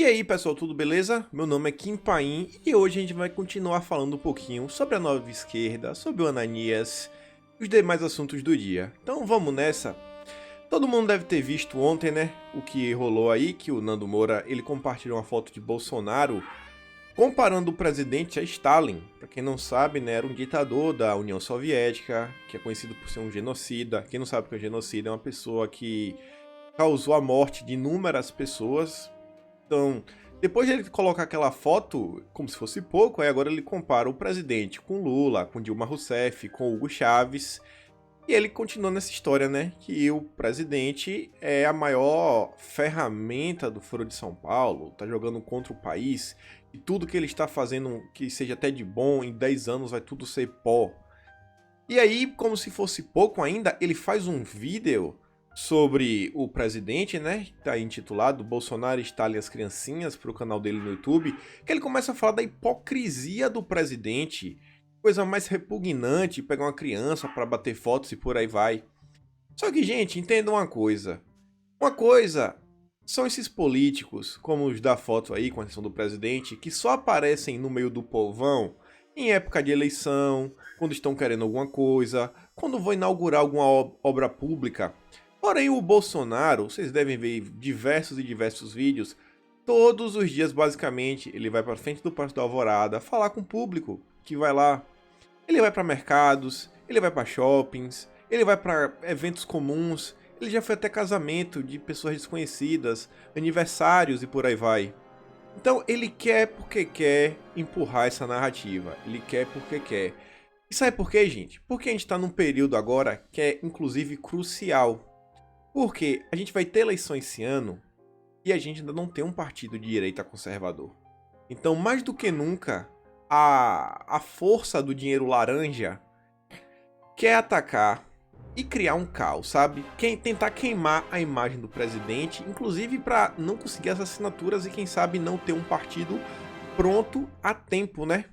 aí pessoal, tudo beleza? Meu nome é Kim Paim e hoje a gente vai continuar falando um pouquinho sobre a nova esquerda, sobre o Ananias e os demais assuntos do dia. Então vamos nessa. Todo mundo deve ter visto ontem, né, o que rolou aí, que o Nando Moura ele compartilhou uma foto de Bolsonaro comparando o presidente a Stalin. Para quem não sabe, né, era um ditador da União Soviética, que é conhecido por ser um genocida. Quem não sabe o que é genocida é uma pessoa que causou a morte de inúmeras pessoas. Então, depois de ele colocar aquela foto, como se fosse pouco, aí agora ele compara o presidente com Lula, com Dilma Rousseff, com Hugo Chávez, e ele continua nessa história, né, que o presidente é a maior ferramenta do Foro de São Paulo, tá jogando contra o país, e tudo que ele está fazendo, que seja até de bom, em 10 anos vai tudo ser pó. E aí, como se fosse pouco ainda, ele faz um vídeo sobre o presidente, né, tá intitulado Bolsonaro, Stalin e as Criancinhas, pro canal dele no YouTube, que ele começa a falar da hipocrisia do presidente, coisa mais repugnante, pegar uma criança para bater fotos e por aí vai. Só que, gente, entenda uma coisa são esses políticos, como os da foto aí com a questão do presidente, que só aparecem no meio do povão em época de eleição, quando estão querendo alguma coisa, quando vão inaugurar alguma obra pública. Porém, o Bolsonaro, vocês devem ver diversos e diversos vídeos, todos os dias, basicamente, ele vai para frente do Palácio da Alvorada falar com o público que vai lá. Ele vai para mercados, ele vai para shoppings, ele vai para eventos comuns, ele já foi até casamento de pessoas desconhecidas, aniversários e por aí vai. Então, ele quer porque quer empurrar essa narrativa, ele quer porque quer. E sabe por quê, gente? Porque a gente está num período agora que é, inclusive, crucial. Porque a gente vai ter eleições esse ano e a gente ainda não tem um partido de direita conservador. Então, mais do que nunca, a força do dinheiro laranja quer atacar e criar um caos, sabe? Tentar queimar a imagem do presidente, inclusive para não conseguir as assinaturas e quem sabe não ter um partido pronto a tempo, né?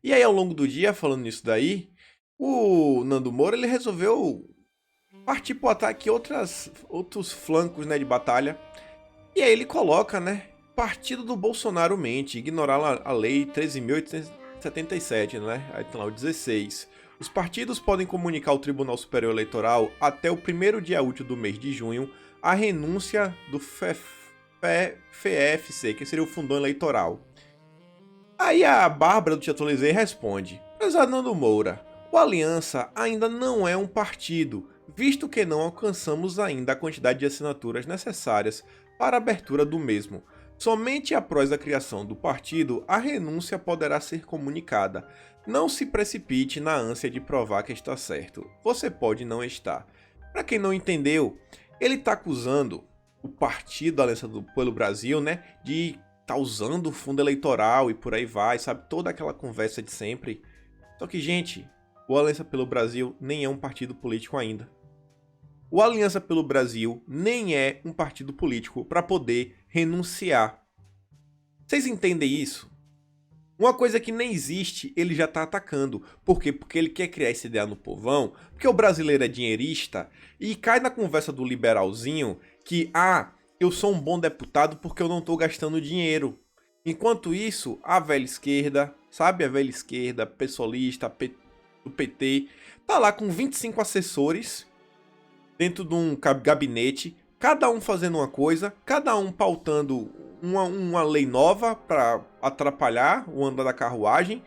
E aí, ao longo do dia, falando nisso daí, o Nando Moura ele resolveu partir pro ataque outros flancos, né, de batalha. E aí ele coloca, né, partido do Bolsonaro mente, ignorar a lei 13.877, né, aí tem lá o 16. Os partidos podem comunicar ao Tribunal Superior Eleitoral até o primeiro dia útil do mês de junho a renúncia do FEFC, que seria o Fundão Eleitoral. Aí a Bárbara do Teatro Lisei responde: prezado Nando Moura, o Aliança ainda não é um partido, visto que não alcançamos ainda a quantidade de assinaturas necessárias para a abertura do mesmo. Somente após a criação do partido, a renúncia poderá ser comunicada. Não se precipite na ânsia de provar que está certo. Você pode não estar. Para quem não entendeu, ele está acusando o partido Aliança pelo Brasil, né, de tá usando o fundo eleitoral e por aí vai, sabe? Toda aquela conversa de sempre. Só que, gente, o Aliança pelo Brasil nem é um partido político ainda. O Aliança pelo Brasil nem é um partido político para poder renunciar. Vocês entendem isso? Uma coisa que nem existe, ele já tá atacando. Por quê? Porque ele quer criar essa ideia no povão, porque o brasileiro é dinheirista e cai na conversa do liberalzinho que, eu sou um bom deputado porque eu não tô gastando dinheiro. Enquanto isso, a velha esquerda, sabe, a velha esquerda, pessoalista, do PT, tá lá com 25 assessores dentro de um gabinete, cada um fazendo uma coisa, cada um pautando uma lei nova para atrapalhar o andar da carruagem,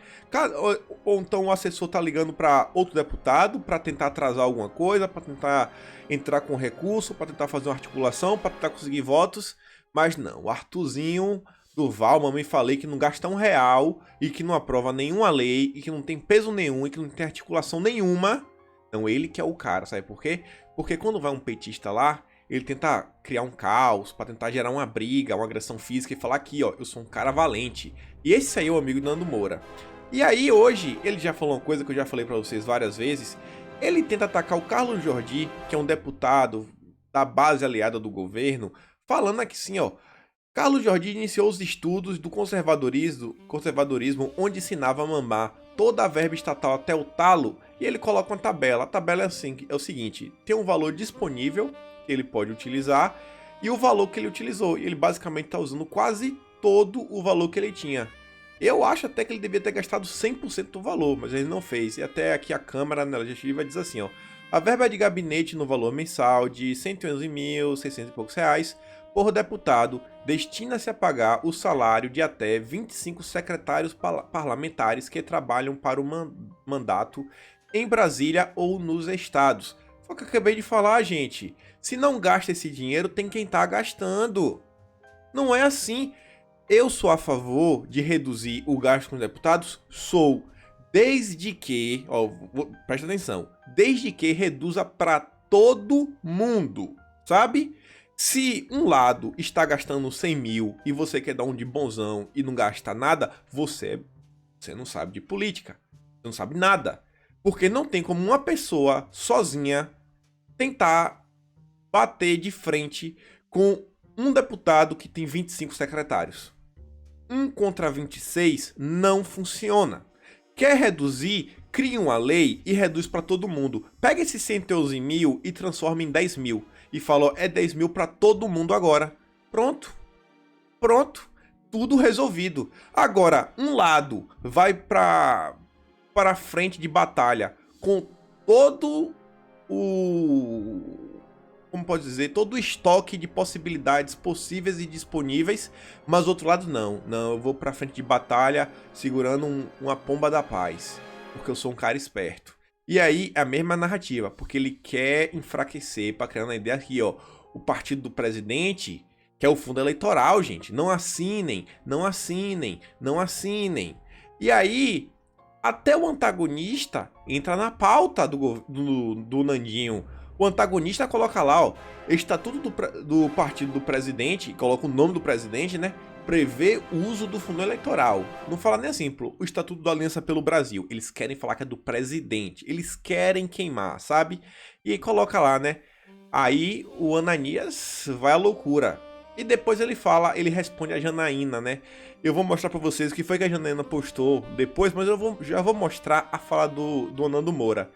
ou então o assessor tá ligando para outro deputado para tentar atrasar alguma coisa, para tentar entrar com recurso, para tentar fazer uma articulação, para tentar conseguir votos, mas não, o Arthurzinho Duval, mamãe falei que não gasta R$1 e que não aprova nenhuma lei e que não tem peso nenhum e que não tem articulação nenhuma. Não, ele que é o cara, sabe por quê? Porque quando vai um petista lá, ele tenta criar um caos, pra tentar gerar uma briga, uma agressão física e falar aqui, ó, eu sou um cara valente. E esse aí é o amigo do Nando Moura. E aí hoje, ele já falou uma coisa que eu já falei pra vocês várias vezes, ele tenta atacar o Carlos Jordi, que é um deputado da base aliada do governo, falando aqui assim, ó, Carlos Jordi iniciou os estudos do conservadorismo onde ensinava a mamar toda a verba estatal até o talo, e ele coloca uma tabela. A tabela é assim, é o seguinte: tem um valor disponível que ele pode utilizar e o valor que ele utilizou. E ele basicamente está usando quase todo o valor que ele tinha. Eu acho até que ele devia ter gastado 100% do valor, mas ele não fez. E até aqui a Câmara na legislativa diz assim, ó: a verba de gabinete no valor mensal de R$ 111.600 e poucos reais por deputado destina-se a pagar o salário de até 25 secretários parlamentares que trabalham para o mandato em Brasília ou nos estados. Foi o que eu acabei de falar, gente. Se não gasta esse dinheiro, tem quem tá gastando. Não é assim. Eu sou a favor de reduzir o gasto com os deputados? Sou. Desde que, ó, presta atenção, desde que reduza para todo mundo, sabe? Se um lado está gastando 100 mil e você quer dar um de bonzão e não gasta nada, você não sabe de política, você não sabe nada. Porque não tem como uma pessoa sozinha tentar bater de frente com um deputado que tem 25 secretários. 1 contra 26 não funciona. Quer reduzir? Cria uma lei e reduz para todo mundo. Pega esses 111 mil e transforma em 10 mil. E fala, é 10 mil para todo mundo agora. Pronto. Pronto. Tudo resolvido. Agora, um lado vai para frente de batalha com todo como pode dizer, todo o estoque de possibilidades possíveis e disponíveis, mas outro lado não, eu vou pra frente de batalha segurando uma pomba da paz, porque eu sou um cara esperto. E aí é a mesma narrativa, porque ele quer enfraquecer para criar uma ideia aqui, ó, o partido do presidente, que é o fundo eleitoral, gente, não assinem, não assinem, não assinem. E aí até o antagonista entra na pauta do Nandinho. O antagonista coloca lá, ó, estatuto do partido do presidente, coloca o nome do presidente, né? Prevê o uso do fundo eleitoral. Não fala nem assim, o estatuto da Aliança pelo Brasil. Eles querem falar que é do presidente. Eles querem queimar, sabe? E aí coloca lá, né? Aí o Ananias vai à loucura. E depois ele responde a Janaína, né? Eu vou mostrar pra vocês o que foi que a Janaína postou depois, mas já vou mostrar a fala do Nando Moura.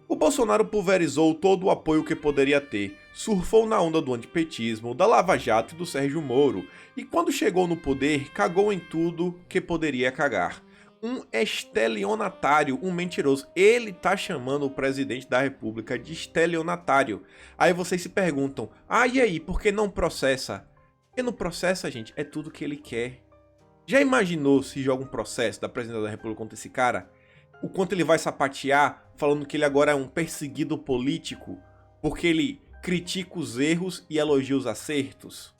O Bolsonaro pulverizou todo o apoio que poderia ter, surfou na onda do antipetismo, da Lava Jato e do Sérgio Moro, e quando chegou no poder, cagou em tudo que poderia cagar. Um estelionatário, um mentiroso. Ele tá chamando o presidente da república de estelionatário. Aí vocês se perguntam, e aí, por que não processa? Porque não processa, gente, é tudo que ele quer. Já imaginou se joga um processo da presidência da república contra esse cara? O quanto ele vai sapatear falando que ele agora é um perseguido político porque ele critica os erros e elogia os acertos?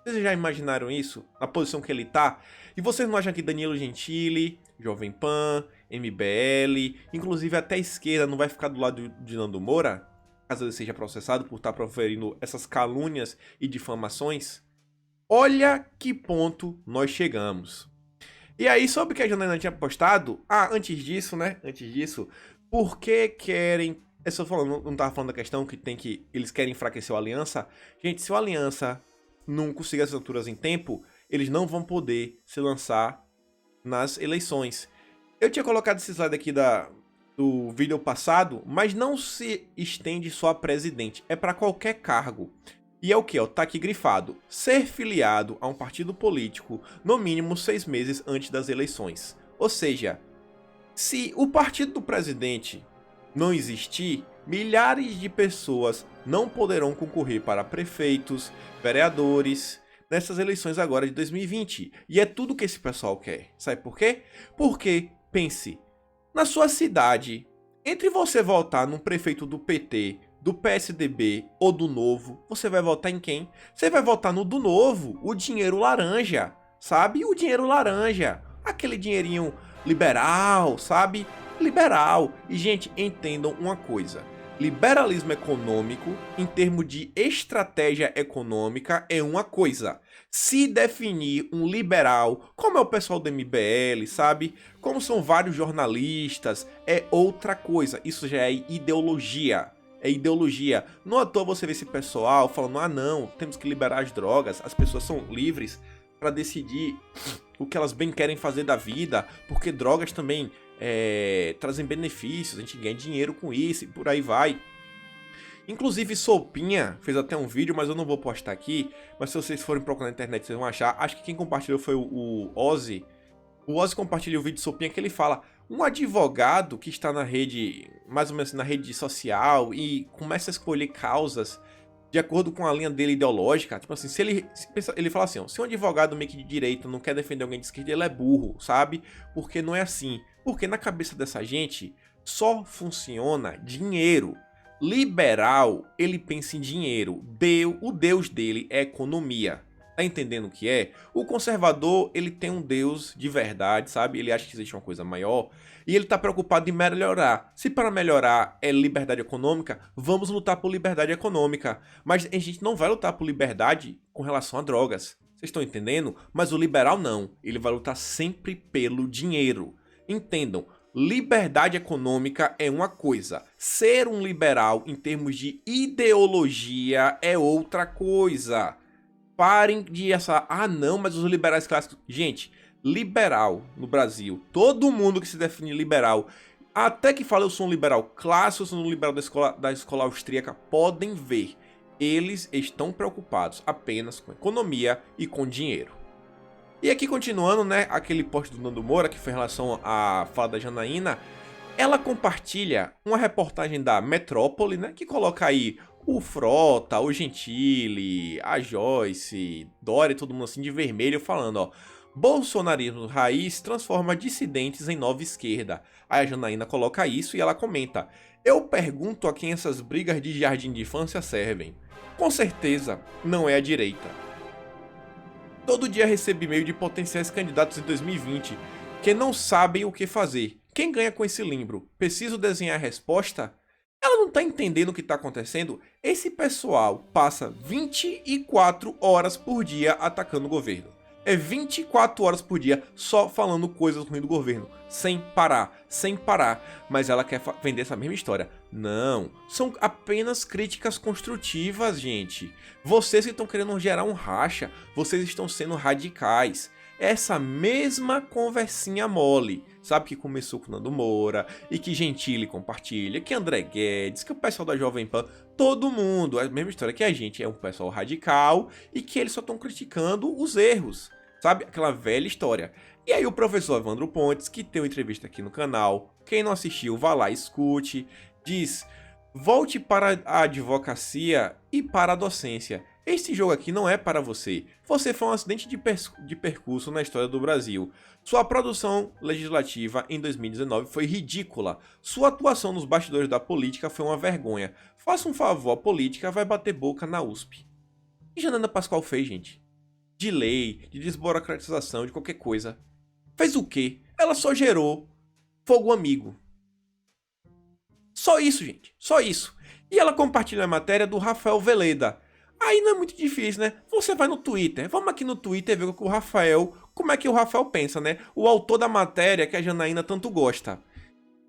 Vocês já imaginaram isso? Na posição que ele tá? E vocês não acham que Danilo Gentili, Jovem Pan, MBL, inclusive até a esquerda não vai ficar do lado de Nando Moura? Caso ele seja processado por estar proferindo essas calúnias e difamações? Olha que ponto nós chegamos. E aí, sobre o que a Janaína tinha postado, antes disso, por que querem... Eu só falando, não tava falando da questão que eles querem enfraquecer a aliança. Gente, se a aliança não conseguir as assinaturas em tempo, eles não vão poder se lançar nas eleições. Eu tinha colocado esse slide aqui do vídeo passado, mas não se estende só a presidente, é para qualquer cargo. E é o que? Tá aqui grifado. Ser filiado a um partido político no mínimo 6 meses antes das eleições. Ou seja, se o partido do presidente não existir, milhares de pessoas não poderão concorrer para prefeitos, vereadores, nessas eleições agora de 2020. E é tudo que esse pessoal quer. Sabe por quê? Porque, pense, na sua cidade, entre você votar num prefeito do PT, do PSDB ou do Novo, você vai votar em quem? Você vai votar no do Novo, o dinheiro laranja, sabe? O dinheiro laranja, aquele dinheirinho liberal, sabe? Liberal. E, gente, entendam uma coisa. Liberalismo econômico, em termos de estratégia econômica, é uma coisa. Se definir um liberal, como é o pessoal do MBL, sabe? Como são vários jornalistas, é outra coisa. Isso já é ideologia. É ideologia. Não à toa você vê esse pessoal falando, não, temos que liberar as drogas, as pessoas são livres para decidir o que elas bem querem fazer da vida, porque drogas também trazem benefícios, a gente ganha dinheiro com isso e por aí vai. Inclusive, Sopinha fez até um vídeo, mas eu não vou postar aqui. Mas se vocês forem procurar na internet, vocês vão achar. Acho que quem compartilhou foi o Ozzy. O Ozzy compartilhou o vídeo de Sopinha que ele fala: um advogado que está na rede, mais ou menos assim, na rede social, e começa a escolher causas de acordo com a linha dele ideológica. Tipo assim, ele fala assim, ó, se um advogado meio que de direita não quer defender alguém de esquerda, ele é burro, sabe? Porque não é assim. Porque na cabeça dessa gente só funciona dinheiro. Liberal, ele pensa em dinheiro. O Deus dele é economia. Tá entendendo o que é? O conservador, ele tem um Deus de verdade, sabe? Ele acha que existe uma coisa maior e ele tá preocupado em melhorar. Se para melhorar é liberdade econômica, vamos lutar por liberdade econômica. Mas a gente não vai lutar por liberdade com relação a drogas. Vocês estão entendendo? Mas o liberal não. Ele vai lutar sempre pelo dinheiro. Entendam. Liberdade econômica é uma coisa, ser um liberal em termos de ideologia é outra coisa. Parem de essa, não, mas os liberais clássicos... Gente, liberal no Brasil, todo mundo que se define liberal, até que fala eu sou um liberal clássico, eu sou um liberal da escola austríaca, podem ver, eles estão preocupados apenas com economia e com dinheiro. E aqui continuando, né, aquele post do Nando Moura, que foi em relação à fala da Janaína, ela compartilha uma reportagem da Metrópole, né, que coloca aí o Frota, o Gentili, a Joyce, Dória, todo mundo assim de vermelho falando, ó, bolsonarismo raiz transforma dissidentes em nova esquerda. Aí a Janaína coloca isso e ela comenta, eu pergunto a quem essas brigas de jardim de infância servem. Com certeza, não é a direita. Todo dia recebo e-mail de potenciais candidatos em 2020 que não sabem o que fazer. Quem ganha com esse livro? Preciso desenhar a resposta? Ela não tá entendendo o que tá acontecendo? Esse pessoal passa 24 horas por dia atacando o governo. É 24 horas por dia só falando coisas ruins do governo, sem parar, sem parar. Mas ela quer vender essa mesma história. Não, são apenas críticas construtivas, gente. Vocês que estão querendo gerar um racha, vocês estão sendo radicais. Essa mesma conversinha mole, sabe, que começou com Nando Moura, e que Gentili compartilha, que André Guedes, que o pessoal da Jovem Pan, todo mundo, é a mesma história, que a gente é um pessoal radical e que eles só estão criticando os erros, sabe, aquela velha história. E aí o professor Evandro Pontes, que tem uma entrevista aqui no canal, quem não assistiu, vá lá, escute, diz, volte para a advocacia e para a docência. Este jogo aqui não é para você. Você foi um acidente de percurso na história do Brasil. Sua produção legislativa em 2019 foi ridícula. Sua atuação nos bastidores da política foi uma vergonha. Faça um favor, a política vai bater boca na USP. O que Janaína Pascoal fez, gente? De lei, de desburocratização, de qualquer coisa. Fez o quê? Ela só gerou fogo amigo. Só isso, gente. Só isso. E ela compartilha a matéria do Rafael Veleda. Aí não é muito difícil, né? Você vai no Twitter. Vamos aqui no Twitter ver como é que o Rafael pensa, né? O autor da matéria que a Janaína tanto gosta.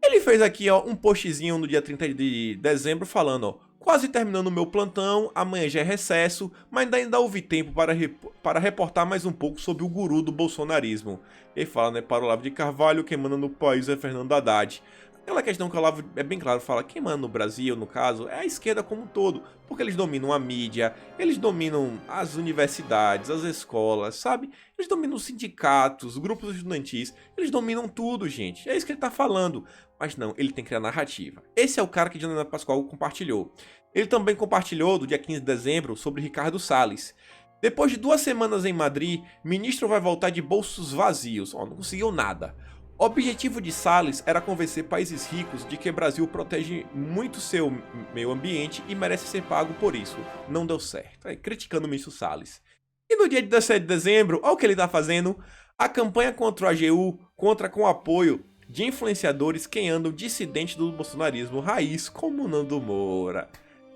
Ele fez aqui, ó, um postzinho no dia 30 de dezembro falando, ó, quase terminando o meu plantão, amanhã já é recesso, mas ainda houve tempo para reportar mais um pouco sobre o guru do bolsonarismo. Ele fala, né, para o Olavo de Carvalho, quem manda no país é Fernando Haddad. Aquela questão que o Olavo é bem claro, fala, quem manda no Brasil, no caso, é a esquerda como um todo, porque eles dominam a mídia, eles dominam as universidades, as escolas, sabe? Eles dominam os sindicatos, os grupos estudantis, eles dominam tudo, gente. É isso que ele tá falando. Mas não, ele tem que criar narrativa. Esse é o cara que Janaína Pascoal compartilhou. Ele também compartilhou, do dia 15 de dezembro, sobre Ricardo Salles. Depois de 2 semanas em Madrid, ministro vai voltar de bolsos vazios. Ó, não conseguiu nada. O objetivo de Salles era convencer países ricos de que o Brasil protege muito seu meio ambiente e merece ser pago por isso. Não deu certo. Criticando o ministro Salles. E no dia 17 de dezembro, olha o que ele está fazendo. A campanha contra o AGU conta com o apoio de influenciadores que andam dissidentes do bolsonarismo raiz, como Nando Moura.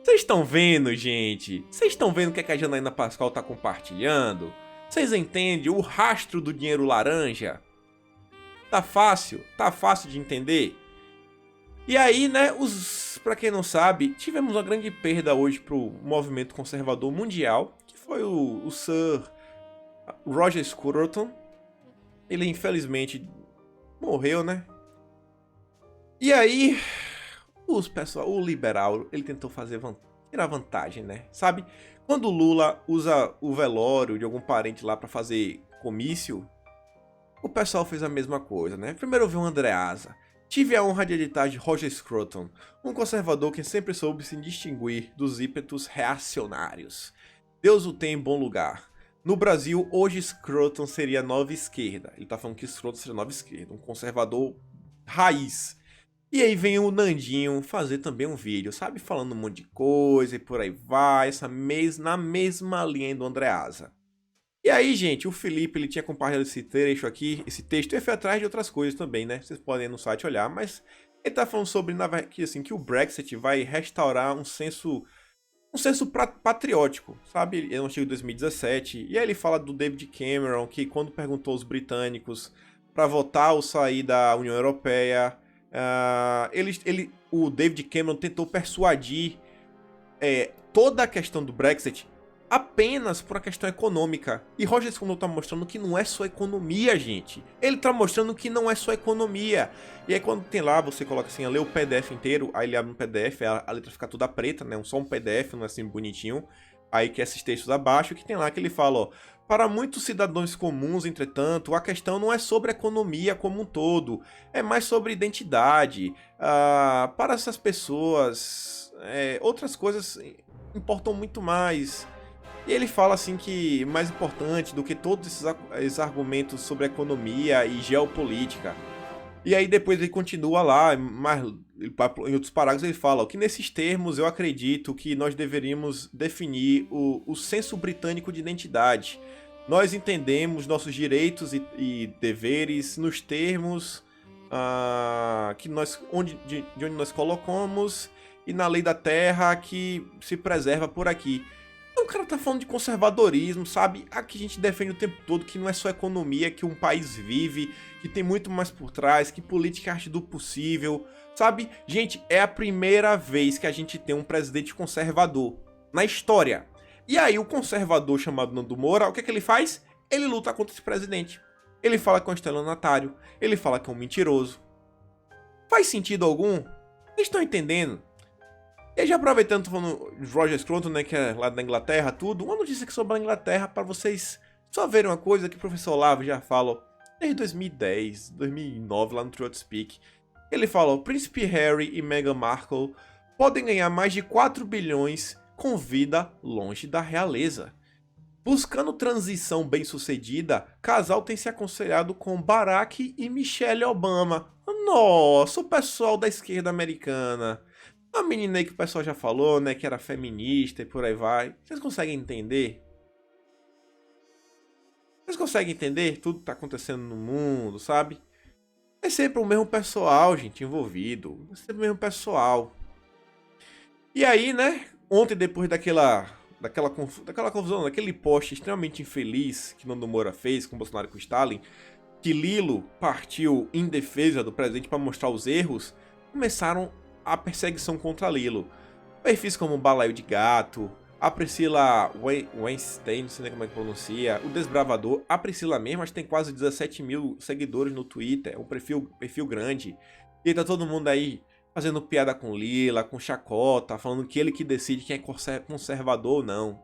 Vocês estão vendo, gente? Vocês estão vendo o que a Janaína Pascoal está compartilhando? Vocês entendem o rastro do dinheiro laranja? Tá fácil de entender. E aí, né, pra quem não sabe, tivemos uma grande perda hoje pro movimento conservador mundial, que foi o Sir Roger Scruton. Ele infelizmente morreu, né? E aí, o liberal, ele tentou fazer tirar vantagem, né? Sabe? Quando o Lula usa o velório de algum parente lá pra fazer comício, o pessoal fez a mesma coisa, né? Primeiro eu vi o Andreasa. Tive a honra de editar de Roger Scruton, um conservador que sempre soube se distinguir dos ímpetos reacionários. Deus o tem em bom lugar. No Brasil, hoje Scruton seria nova esquerda. Ele tá falando que Scruton seria nova esquerda, um conservador raiz. E aí vem o Nandinho fazer também um vídeo, sabe? Falando um monte de coisa e por aí vai, na mesma linha do Andreasa. E aí, gente, o Felipe, ele tinha compartilhado esse trecho aqui, esse texto, e foi atrás de outras coisas também, né? Vocês podem ir no site olhar, mas ele tá falando sobre, que o Brexit vai restaurar um senso patriótico, sabe? É um artigo de 2017, e aí ele fala do David Cameron, que quando perguntou aos britânicos para votar ou sair da União Europeia, o David Cameron tentou persuadir toda a questão do Brexit apenas por uma questão econômica. E Roger Scruton tá mostrando que não é só economia, gente. Ele tá mostrando que não é só economia. E aí quando tem lá, você coloca assim, lê o PDF inteiro, aí ele abre um PDF, a letra fica toda preta, né? Só um PDF, não é assim bonitinho. Aí que esses textos abaixo, que tem lá que ele fala, ó, para muitos cidadãos comuns, entretanto, a questão não é sobre a economia como um todo, é mais sobre identidade. Para essas pessoas, outras coisas importam muito mais. E ele fala assim que mais importante do que todos esses argumentos sobre economia e geopolítica. E aí depois ele continua lá, em outros parágrafos ele fala que nesses termos eu acredito que nós deveríamos definir o senso britânico de identidade. Nós entendemos nossos direitos e deveres nos termos de onde nós colocamos e na lei da terra que se preserva por aqui. O cara tá falando de conservadorismo, sabe? Aqui a gente defende o tempo todo que não é só economia que um país vive, que tem muito mais por trás, que política é arte do possível, sabe? Gente, é a primeira vez que a gente tem um presidente conservador na história. E aí o conservador chamado Nando Moura, o que é que ele faz? Ele luta contra esse presidente. Ele fala que é um estelionatário, ele fala que é um mentiroso. Faz sentido algum? Vocês estão entendendo? E já aproveitando, falando de Roger Scruton, né, que é lá da Inglaterra, tudo, uma notícia aqui sobre a Inglaterra para vocês só verem uma coisa que o professor Olavo já fala desde 2010, 2009, lá no Truth Speak. Ele fala, o príncipe Harry e Meghan Markle podem ganhar mais de 4 bilhões com vida longe da realeza. Buscando transição bem-sucedida, casal tem se aconselhado com Barack e Michelle Obama. Nossa, o pessoal da esquerda americana. A menina aí que o pessoal já falou, né, que era feminista e por aí vai. Vocês conseguem entender? Vocês conseguem entender tudo que tá acontecendo no mundo, sabe? É sempre o mesmo pessoal, gente, envolvido. É sempre o mesmo pessoal. E aí, né, ontem depois daquela confusão, daquele post extremamente infeliz que Nando Moura fez com Bolsonaro e com Stalin, que Lilo partiu em defesa do presidente para mostrar os erros, começaram a perseguição contra Lilo. Perfis como Balaio de Gato, a Priscila Weinstein, não sei nem como é que pronuncia, o Desbravador, a Priscila mesmo, acho que tem quase 17 mil seguidores no Twitter, é um perfil grande. E tá todo mundo aí fazendo piada com Lila, com chacota, falando que ele que decide quem é conservador ou não.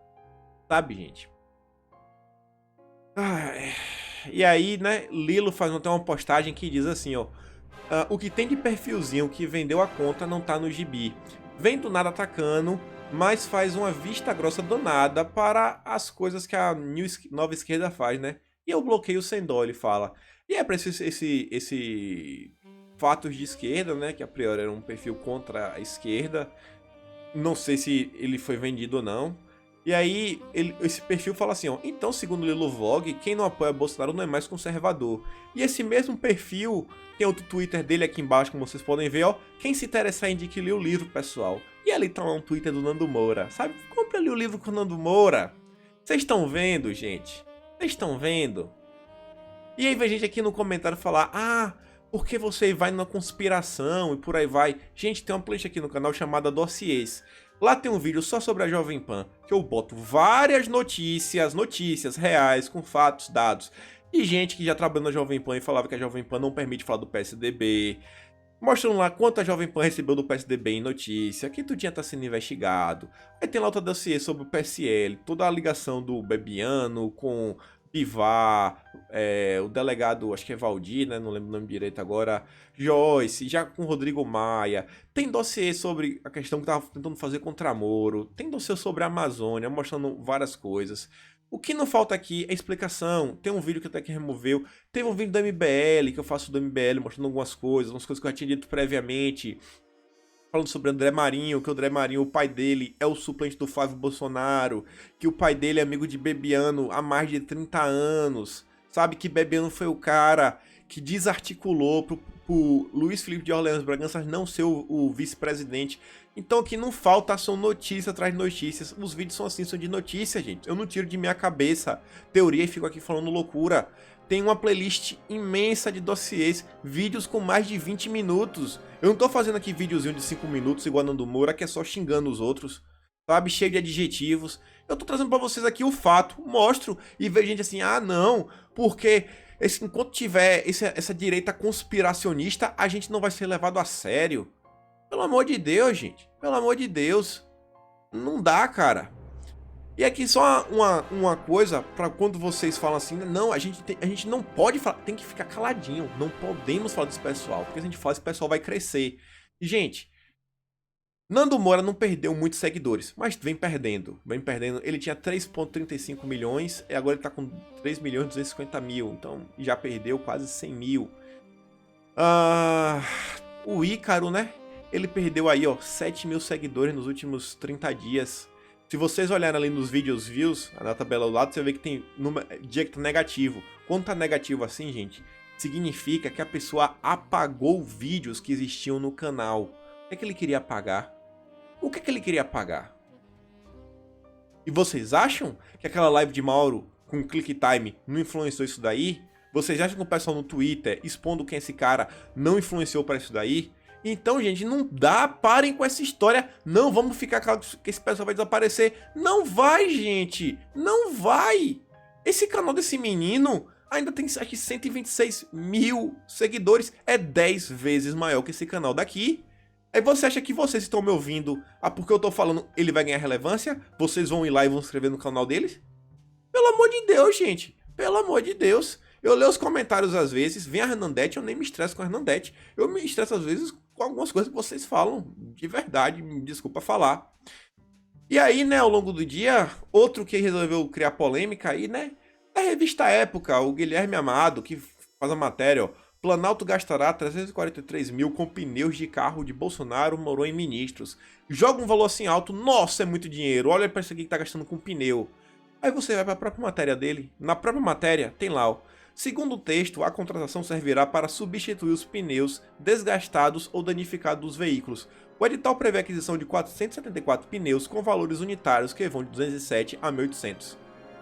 Sabe, gente? E aí, né, Lilo faz até uma postagem que diz assim, ó, o que tem de perfilzinho que vendeu a conta não tá no gibi. Vem do nada atacando, mas faz uma vista grossa danada para as coisas que a nova esquerda faz, né? E eu bloqueio sem dó, ele fala. E é pra esse fatos de esquerda, né? Que a priori era um perfil contra a esquerda. Não sei se ele foi vendido ou não. E aí, esse perfil fala assim, ó, então, segundo Lilo Vlog, quem não apoia Bolsonaro não é mais conservador. E esse mesmo perfil, tem outro Twitter dele aqui embaixo, como vocês podem ver, ó, quem se interessar indique ler o livro, pessoal. E ali tá lá um Twitter do Nando Moura, sabe? Compre ali o livro com o Nando Moura. Vocês estão vendo, gente? Vocês estão vendo? E aí vem gente aqui no comentário falar, porque você vai na conspiração e por aí vai. Gente, tem uma playlist aqui no canal chamada Dossiês. Lá tem um vídeo só sobre a Jovem Pan, que eu boto várias notícias reais, com fatos, dados. E gente que já trabalhou na Jovem Pan e falava que a Jovem Pan não permite falar do PSDB. Mostrando lá quanto a Jovem Pan recebeu do PSDB em notícia, que tu tinha tá sendo investigado. Aí tem lá outra dossiê sobre o PSL, toda a ligação do Bebiano com Bivar, o delegado, acho que é Valdir, né? Não lembro o nome direito agora. Joyce, já com Rodrigo Maia. Tem dossiê sobre a questão que tava tentando fazer contra Moro. Tem dossiê sobre a Amazônia, mostrando várias coisas. O que não falta aqui é explicação. Tem um vídeo que até que removeu. Teve um vídeo do MBL, que eu faço do MBL, mostrando algumas coisas que eu já tinha dito previamente. Falando sobre André Marinho, que o André Marinho, o pai dele, é o suplente do Flávio Bolsonaro. Que o pai dele é amigo de Bebiano há mais de 30 anos. Sabe que Bebiano foi o cara que desarticulou pro Luiz Felipe de Orleans Bragança não ser o vice-presidente. Então aqui não falta, são notícias atrás de notícias. Os vídeos são assim, são de notícia, gente. Eu não tiro de minha cabeça teoria e fico aqui falando loucura. Tem uma playlist imensa de dossiês, vídeos com mais de 20 minutos. Eu não tô fazendo aqui videozinho de 5 minutos igual a Nando Moura, que é só xingando os outros, sabe? Cheio de adjetivos. Eu tô trazendo pra vocês aqui o fato, mostro e vejo gente assim, ah não, porque enquanto tiver essa direita conspiracionista, a gente não vai ser levado a sério. Pelo amor de Deus, gente. Pelo amor de Deus. Não dá, cara. E aqui só uma coisa para quando vocês falam assim, não, a gente não pode falar, tem que ficar caladinho, não podemos falar desse pessoal, porque se a gente falar, esse pessoal vai crescer. E, gente, Nando Moura não perdeu muitos seguidores, mas vem perdendo. Ele tinha 3,35 milhões e agora ele tá com 3 milhões e 250 mil, então já perdeu quase 100 mil. O Ícaro, né? Ele perdeu aí, ó, 7 mil seguidores nos últimos 30 dias. Se vocês olharem ali nos vídeos views, na tabela do lado, você vê que tem dia que tá negativo. Quando tá negativo assim, gente, significa que a pessoa apagou vídeos que existiam no canal. O que é que ele queria apagar? O que é que ele queria apagar? E vocês acham que aquela live de Mauro com Click Time não influenciou isso daí? Vocês acham que o pessoal no Twitter expondo quem esse cara não influenciou para isso daí? Então, gente, não dá, parem com essa história, não vamos ficar claro que esse pessoal vai desaparecer. Não vai, gente, não vai. Esse canal desse menino ainda tem, acho que 126 mil seguidores, é 10 vezes maior que esse canal daqui. Aí você acha que vocês estão me ouvindo, porque eu tô falando, ele vai ganhar relevância? Vocês vão ir lá e vão se inscrever no canal deles? Pelo amor de Deus, gente, pelo amor de Deus. Eu leio os comentários às vezes, vem a Hernandete, eu nem me estresso com a Hernandete. Eu me estresso às vezes com algumas coisas que vocês falam, de verdade, me desculpa falar. E aí, né, ao longo do dia, outro que resolveu criar polêmica aí, né, é a revista Época, o Guilherme Amado, que faz a matéria, ó. Planalto gastará 343 mil com pneus de carro de Bolsonaro, Moro em ministros. Joga um valor assim alto, nossa, é muito dinheiro, olha pra isso aqui que tá gastando com pneu. Aí você vai pra própria matéria dele, na própria matéria tem lá, ó. Segundo o texto, a contratação servirá para substituir os pneus desgastados ou danificados dos veículos. O edital prevê a aquisição de 474 pneus com valores unitários que vão de 207 a 1.800.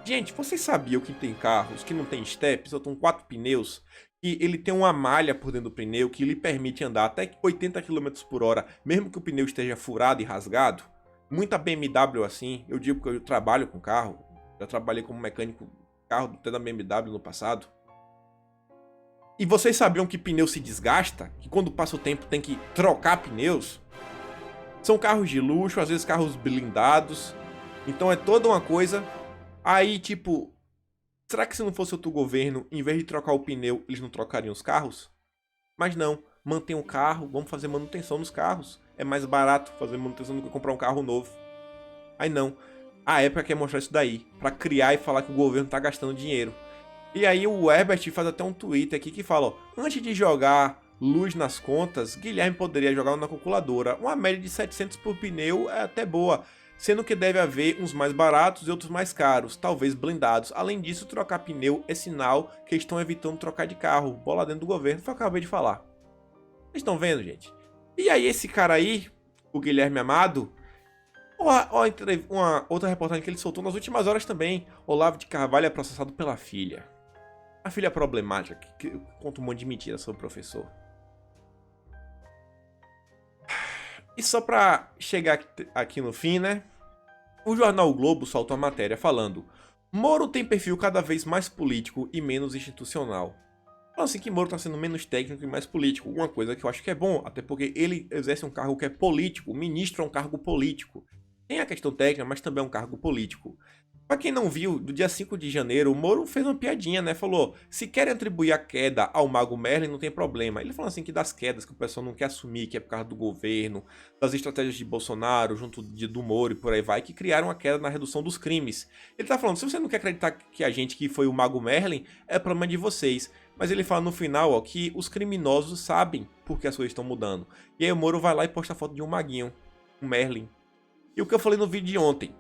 Gente, vocês sabiam que tem carros que não tem step, só estão 4 pneus? E ele tem uma malha por dentro do pneu que lhe permite andar até 80 km por hora, mesmo que o pneu esteja furado e rasgado? Muita BMW assim, eu digo que eu trabalho com carro, já trabalhei como mecânico de carro até da BMW no passado. E vocês sabiam que pneu se desgasta? Que quando passa o tempo tem que trocar pneus? São carros de luxo, às vezes carros blindados. Então é toda uma coisa. Aí, tipo, será que se não fosse outro governo, em vez de trocar o pneu, eles não trocariam os carros? Mas não, mantém o carro, vamos fazer manutenção nos carros. É mais barato fazer manutenção do que comprar um carro novo. Aí não, a Época quer mostrar isso daí, pra criar e falar que o governo tá gastando dinheiro. E aí o Herbert faz até um tweet aqui que fala, ó, antes de jogar luz nas contas, Guilherme poderia jogar na calculadora. Uma média de 700 por pneu é até boa, sendo que deve haver uns mais baratos e outros mais caros, talvez blindados. Além disso, trocar pneu é sinal que estão evitando trocar de carro. Bola dentro do governo, foi o que eu acabei de falar. Vocês estão vendo, gente? E aí esse cara aí, o Guilherme Amado, ó, uma outra reportagem que ele soltou nas últimas horas também. Olavo de Carvalho é processado pela filha. A filha problemática, que conta um monte de mentira sobre o professor. E só pra chegar aqui no fim, né? O jornal o Globo soltou a matéria falando: Moro tem perfil cada vez mais político e menos institucional. Falando assim que Moro tá sendo menos técnico e mais político, uma coisa que eu acho que é bom, até porque ele exerce um cargo que é político, o ministro é um cargo político. Tem a questão técnica, mas também é um cargo político. Pra quem não viu, do dia 5 de janeiro, o Moro fez uma piadinha, né? Falou, se querem atribuir a queda ao Mago Merlin, não tem problema. Ele falou assim que das quedas que o pessoal não quer assumir, que é por causa do governo, das estratégias de Bolsonaro, junto do Moro e por aí vai, que criaram a queda na redução dos crimes. Ele tá falando, se você não quer acreditar que a gente que foi o Mago Merlin, é problema de vocês. Mas ele fala no final, ó, que os criminosos sabem por que as coisas estão mudando. E aí o Moro vai lá e posta a foto de um maguinho, um Merlin. E o que eu falei no vídeo de ontem,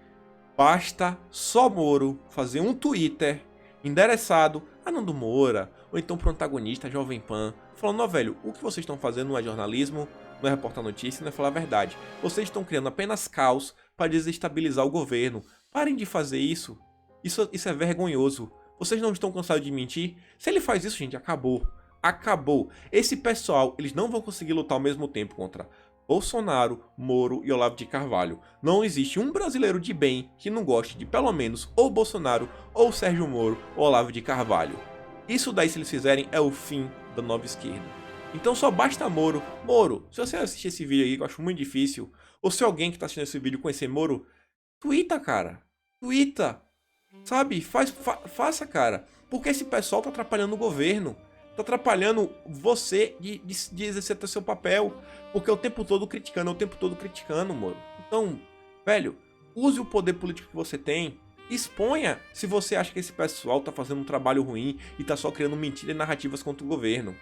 basta só Moro fazer um Twitter endereçado a Nando Moura, ou então pro antagonista Jovem Pan, falando, ó velho, o que vocês estão fazendo não é jornalismo, não é reportar notícia, não é falar a verdade. Vocês estão criando apenas caos para desestabilizar o governo. Parem de fazer isso. Isso é vergonhoso. Vocês não estão cansados de mentir? Se ele faz isso, gente, acabou. Acabou. Esse pessoal, eles não vão conseguir lutar ao mesmo tempo contra Bolsonaro, Moro e Olavo de Carvalho. Não existe um brasileiro de bem que não goste de pelo menos ou Bolsonaro, ou Sérgio Moro, ou Olavo de Carvalho. Isso daí, se eles fizerem, é o fim da nova esquerda. Então só basta Moro. Moro, se você assistir esse vídeo aí, que eu acho muito difícil, ou se alguém que está assistindo esse vídeo conhecer Moro, tuita, cara. Tuita. Sabe? Faça, cara. Porque esse pessoal tá atrapalhando o governo. Tá atrapalhando você de exercer até seu papel. Porque é o tempo todo criticando, é o tempo todo criticando, mano. Então, velho, use o poder político que você tem. Exponha se você acha que esse pessoal tá fazendo um trabalho ruim e tá só criando mentiras e narrativas contra o governo.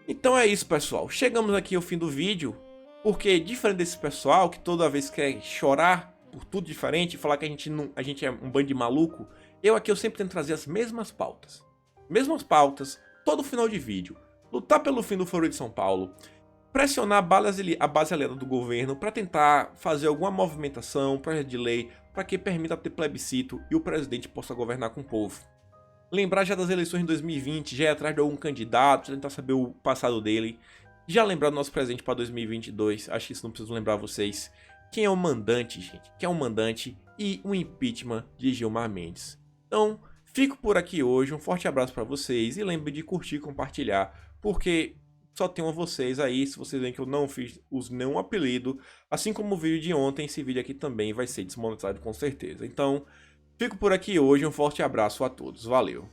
Então é isso, pessoal. Chegamos aqui ao fim do vídeo. Porque, diferente desse pessoal que toda vez quer chorar por tudo diferente e falar que a gente é um bando de maluco, eu sempre tento trazer as mesmas pautas. Mesmas pautas, todo final de vídeo. Lutar pelo fim do Foro de São Paulo, pressionar a base aliada do governo para tentar fazer alguma movimentação, projeto de lei, para que permita ter plebiscito e o presidente possa governar com o povo. Lembrar já das eleições de 2020, já ir atrás de algum candidato, tentar saber o passado dele. Já lembrar do nosso presente para 2022, acho que isso não preciso lembrar vocês. Quem é o mandante, gente? Quem é o mandante e o impeachment de Gilmar Mendes. Então, fico por aqui hoje, um forte abraço para vocês e lembre de curtir e compartilhar, porque só tenho a vocês aí, se vocês veem que eu não fiz uso nenhum apelido, assim como o vídeo de ontem, esse vídeo aqui também vai ser desmonetizado com certeza. Então, fico por aqui hoje, um forte abraço a todos, valeu!